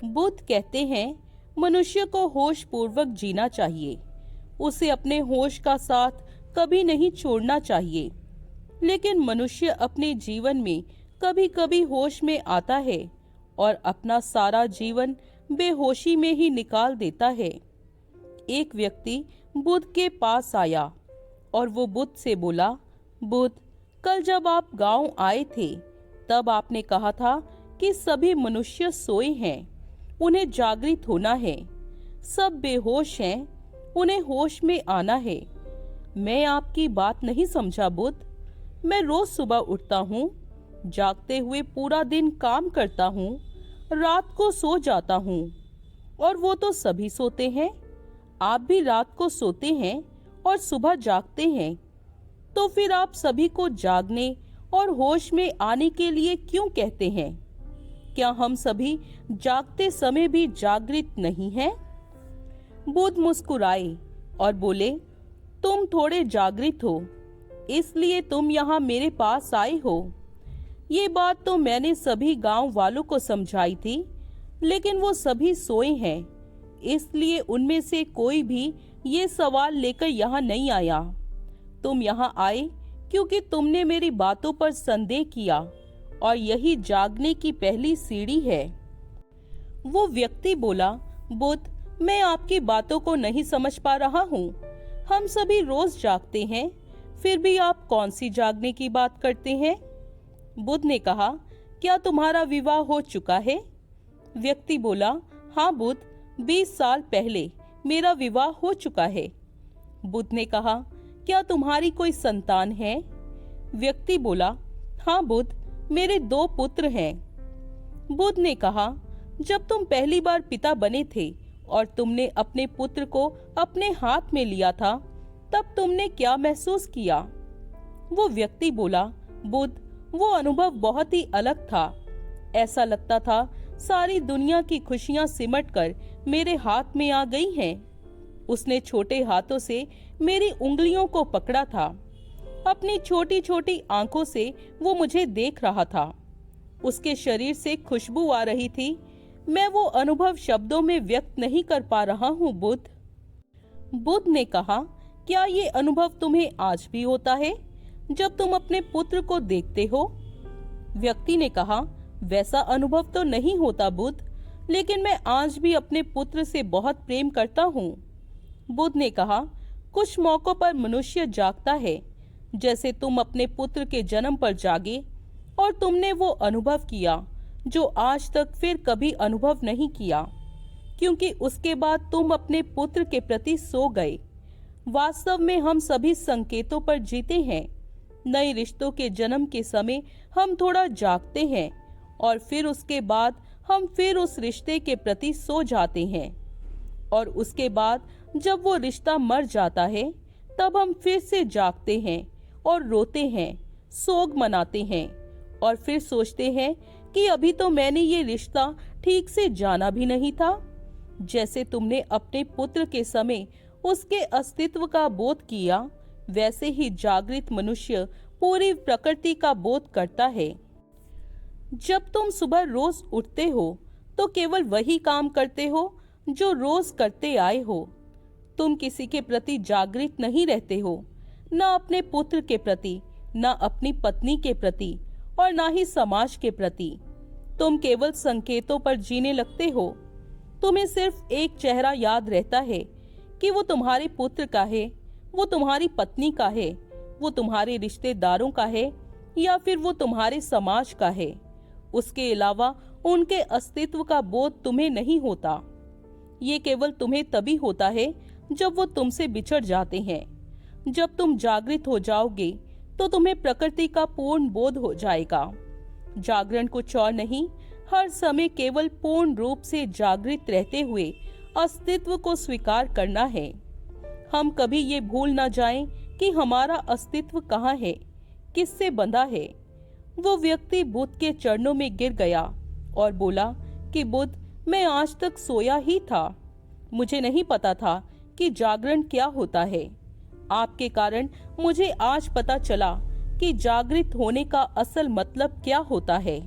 बुद्ध कहते हैं, मनुष्य को होश पूर्वक जीना चाहिए। उसे अपने होश का साथ कभी नहीं छोड़ना चाहिए। लेकिन मनुष्य अपने जीवन में कभी कभी होश में आता है और अपना सारा जीवन बेहोशी में ही निकाल देता है। एक व्यक्ति बुद्ध के पास आया और वो बुद्ध से बोला, बुद्ध, कल जब आप गांव आए थे तब आपने कहा था कि सभी मनुष्य सोए हैं, उन्हें जागृत होना है। सब बेहोश हैं, उन्हें होश में आना है। मैं आपकी बात नहीं समझा बुद्ध। मैं रोज सुबह उठता हूँ, जागते हुए पूरा दिन काम करता हूँ, रात को सो जाता हूँ, और वो तो सभी सोते हैं। आप भी रात को सोते हैं और सुबह जागते हैं, तो फिर आप सभी को जागने और होश में आने के लिए क्यों कहते हैं? क्या हम सभी जागते समय भी जागृत नहीं हैं? बुद्ध मुस्कुराए और बोले, तुम थोड़े जागृत हो, इसलिए तुम यहाँ मेरे पास आए हो। ये बात तो मैंने सभी गांव वालों को समझाई थी, लेकिन वो सभी सोए हैं, इसलिए उनमें से कोई भी ये सवाल लेकर यहाँ नहीं आया। तुम यहाँ आए क्योंकि तुमने मेरी बातों पर संदेह किया, और यही जागने की पहली सीढ़ी है। वो व्यक्ति बोला, बुद्ध, मैं आपकी बातों को नहीं समझ पा रहा हूँ। हम सभी रोज जागते हैं, फिर भी आप कौन सी जागने की बात करते हैं? बुद्ध ने कहा, क्या तुम्हारा विवाह हो चुका है? व्यक्ति बोला, हाँ बुद्ध, 20 साल पहले मेरा विवाह हो चुका है। बुद्ध ने कहा, क्या तुम्हारी कोई संतान है? व्यक्ति बोला, हाँ बुद्ध, मेरे 2 पुत्र हैं। बुद्ध ने कहा, जब तुम पहली बार पिता बने थे और तुमने अपने पुत्र को अपने हाथ में लिया था, तब तुमने क्या महसूस किया? वो व्यक्ति बोला, बुद्ध, वो अनुभव बहुत ही अलग था। ऐसा लगता था सारी दुनिया की खुशियां सिमटकर मेरे हाथ में आ गई हैं। उसने छोटे हाथों से मेरी उंगलियों को पकड़ा था। अपनी छोटी छोटी आंखों से वो मुझे देख रहा था। उसके शरीर से खुशबू आ रही थी। मैं वो अनुभव शब्दों में व्यक्त नहीं कर पा रहा हूँ बुद्ध। बुद्ध ने कहा, क्या ये अनुभव तुम्हें आज भी होता है जब तुम अपने पुत्र को देखते हो? व्यक्ति ने कहा, वैसा अनुभव तो नहीं होता बुद्ध, लेकिन मैं आज भी अपने पुत्र से बहुत प्रेम करता हूँ। बुद्ध ने कहा, कुछ मौकों पर मनुष्य जागता है, जैसे तुम अपने पुत्र के जन्म पर जागे और तुमने वो अनुभव किया जो आज तक फिर कभी अनुभव नहीं किया, क्योंकि उसके बाद तुम अपने पुत्र के प्रति सो गए। वास्तव में हम सभी संकेतों पर जीते हैं। नए रिश्तों के जन्म के समय हम थोड़ा जागते हैं और फिर उसके बाद हम फिर उस रिश्ते के प्रति सो जाते हैं, और उसके बाद जब वो रिश्ता मर जाता है तब हम फिर से जागते हैं और रोते हैं, सोग मनाते हैं, और फिर सोचते हैं कि अभी तो मैंने ये रिश्ता ठीक से जाना भी नहीं था। जैसे तुमने अपने पुत्र के समय उसके अस्तित्व का बोध किया, वैसे ही जागृत मनुष्य पूरी प्रकृति का बोध करता है। जब तुम सुबह रोज उठते हो तो केवल वही काम करते हो जो रोज करते आए हो। तुम किसी के प्रति जागृत नहीं रहते हो, न अपने पुत्र के प्रति, न अपनी पत्नी के प्रति, और न ही समाज के प्रति। तुम केवल संकेतों पर जीने लगते हो। तुम्हें सिर्फ एक चेहरा याद रहता है कि वो तुम्हारे पुत्र का है, वो तुम्हारी पत्नी का है, वो तुम्हारे रिश्तेदारों का है, या फिर वो तुम्हारे समाज का है। उसके अलावा उनके अस्तित्व का बोध तुम्हें नहीं होता। ये केवल तुम्हें तभी होता है जब वो तुमसे बिछड़ जाते हैं। जब तुम जागृत हो जाओगे तो तुम्हें प्रकृति का पूर्ण बोध हो जाएगा। जागरण कुछ और नहीं, हर समय केवल पूर्ण रूप से जागृत रहते हुए अस्तित्व को स्वीकार करना है। हम कभी ये भूल न जाएं कि हमारा अस्तित्व कहाँ है, किससे बंधा है। वो व्यक्ति बुद्ध के चरणों में गिर गया और बोला कि बुद्ध, मैं आज तक सोया ही था। मुझे नहीं पता था कि जागरण क्या होता है। आपके कारण मुझे आज पता चला कि जागृत होने का असल मतलब क्या होता है।